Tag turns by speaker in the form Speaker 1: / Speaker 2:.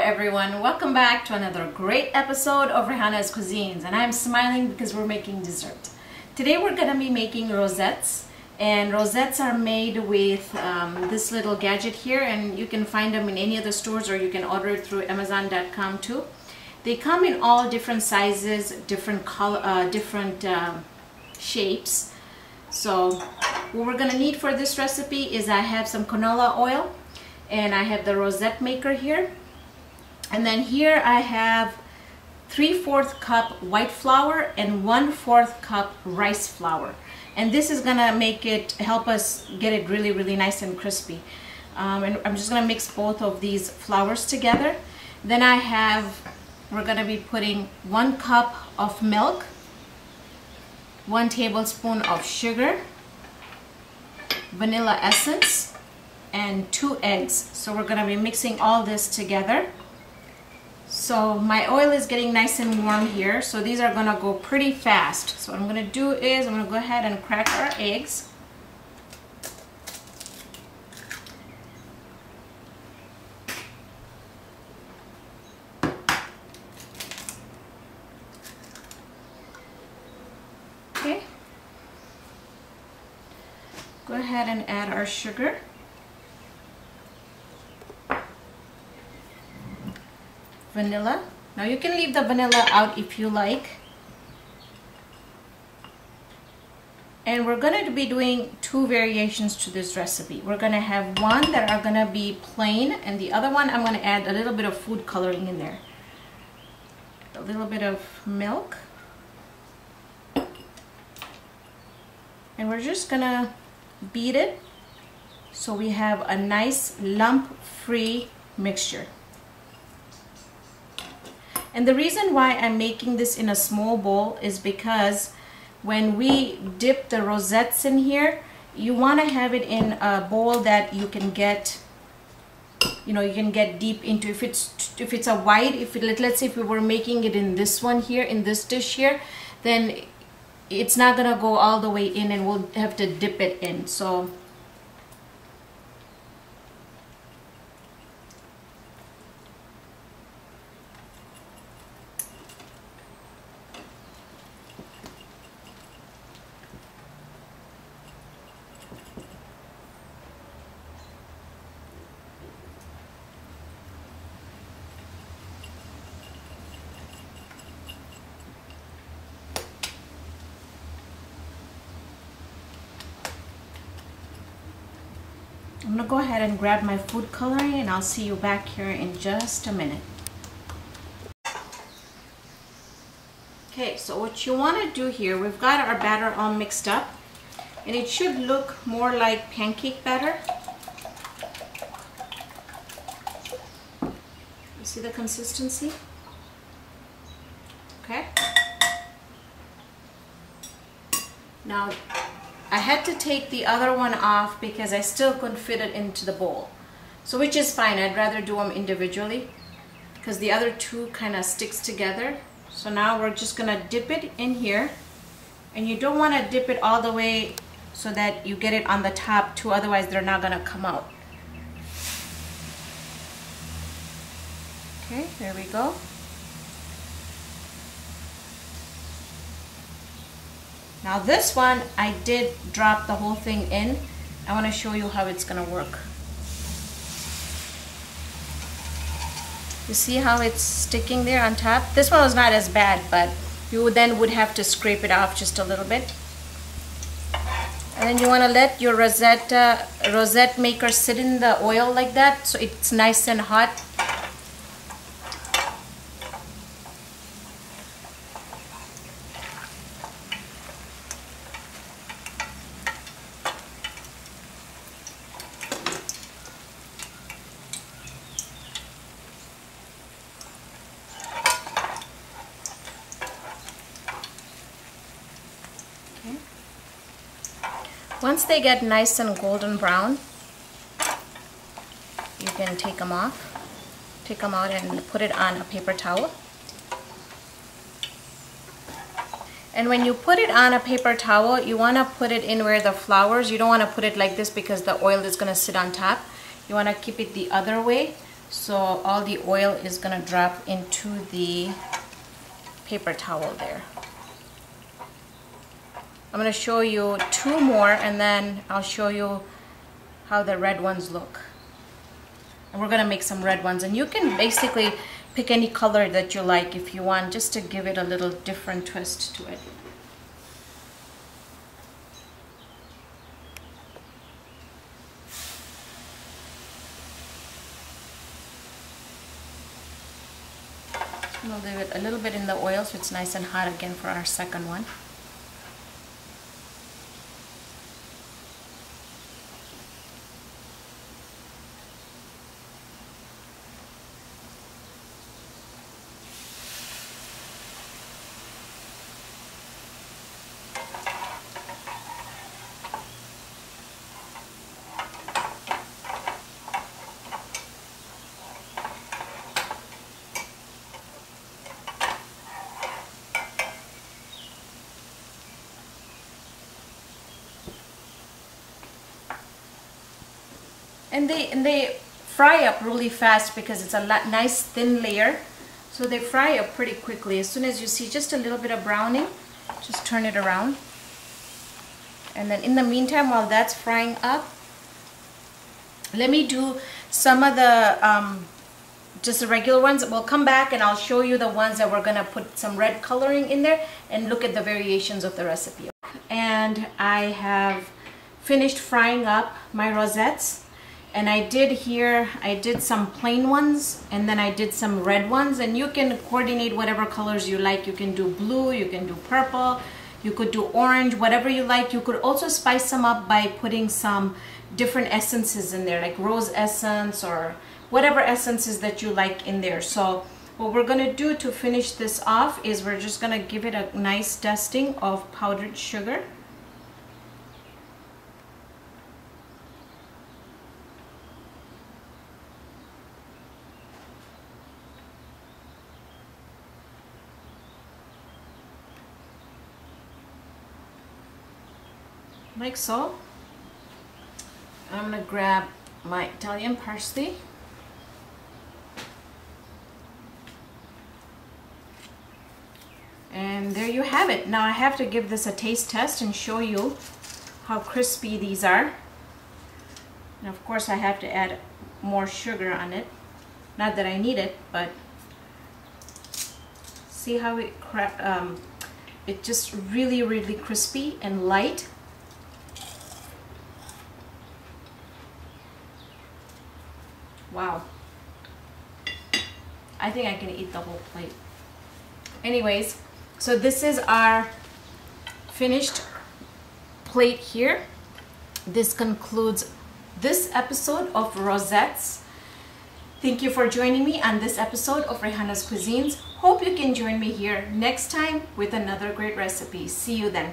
Speaker 1: everyone, welcome back to another great episode of Raihana's Cuisines, and I'm smiling because we're making dessert. Today we're going to be making rosettes, and rosettes are made with this little gadget here, and you can find them in any of the stores or you can order it through Amazon.com too. They come in all different sizes, different color, different shapes. So what we're going to need for this recipe is I have some canola oil, and I have the rosette maker here, and then here I have 3/4 cup white flour and 1/4 cup rice flour, and this is gonna help us get it really nice and crispy. And I'm just gonna mix both of these flours together. Then we're gonna be putting 1 cup of milk, 1 tablespoon of sugar, vanilla essence, and 2 eggs. So we're going to be mixing all this together. So my oil is getting nice and warm here, so these are going to go pretty fast. So what I'm going to do is I'm going to go ahead and crack our eggs. Okay. Go ahead and add our sugar. Vanilla. Now you can leave the vanilla out if you like. And we're going to be doing 2 variations to this recipe. We're going to have one that are going to be plain, and the other one I'm going to add a little bit of food coloring in there. A little bit of milk. And we're just going to beat it so we have a nice lump-free mixture. And the reason why I'm making this in a small bowl is because when we dip the rosettes in here, you want to have it in a bowl that you can get, you can get deep into. If it's a wide, let's say if we were making it in this one here, in this dish here, then it's not gonna go all the way in, and we'll have to dip it in. So I'm going to go ahead and grab my food coloring, and I'll see you back here in just a minute. Okay, so what you want to do here, we've got our batter all mixed up, and it should look more like pancake batter. You see the consistency? Okay. Now, I had to take the other one off because I still couldn't fit it into the bowl. So which is fine, I'd rather do them individually because the other two kind of sticks together. So now we're just gonna dip it in here, and you don't want to dip it all the way so that you get it on the top too, otherwise they're not gonna come out. Okay, there we go. Now this one, I did drop the whole thing in. I want to show you how it's going to work. You see how it's sticking there on top? This one was not as bad, but you then would have to scrape it off just a little bit. And then you want to let your rosette maker sit in the oil like that so it's nice and hot. Once they get nice and golden brown, you can take them out and put it on a paper towel. And when you put it on a paper towel, you want to put it in where the flowers, you don't want to put it like this because the oil is going to sit on top. You want to keep it the other way So all the oil is gonna drop into the paper towel there. I'm gonna show you 2 more and then I'll show you how the red ones look. And we're gonna make some red ones, and you can basically pick any color that you like if you want, just to give it a little different twist to it. I'm gonna leave it a little bit in the oil so it's nice and hot again for our second one. And they fry up really fast because it's a nice thin layer, so they fry up pretty quickly. As soon as you see just a little bit of browning, just turn it around. And then in the meantime, while that's frying up, let me do some of the just the regular ones. We'll come back and I'll show you the ones that we're gonna put some red coloring in there and look at the variations of the recipe. And I have finished frying up my rosettes. And I did some plain ones and then I did some red ones, and you can coordinate whatever colors you like. You can do blue, you can do purple, you could do orange, whatever you like. You could also spice them up by putting some different essences in there, like rose essence or whatever essences that you like in there. So what we're gonna do to finish this off is we're just gonna give it a nice dusting of powdered sugar. Like so. I'm gonna grab my Italian parsley. And there you have it. Now I have to give this a taste test and show you how crispy these are. And of course I have to add more sugar on it. Not that I need it, but see how it just really crispy and light. Wow. I think I can eat the whole plate. Anyways, so this is our finished plate here. This concludes this episode of Rosettes. Thank you for joining me on this episode of Raihana's Cuisines. Hope you can join me here next time with another great recipe. See you then.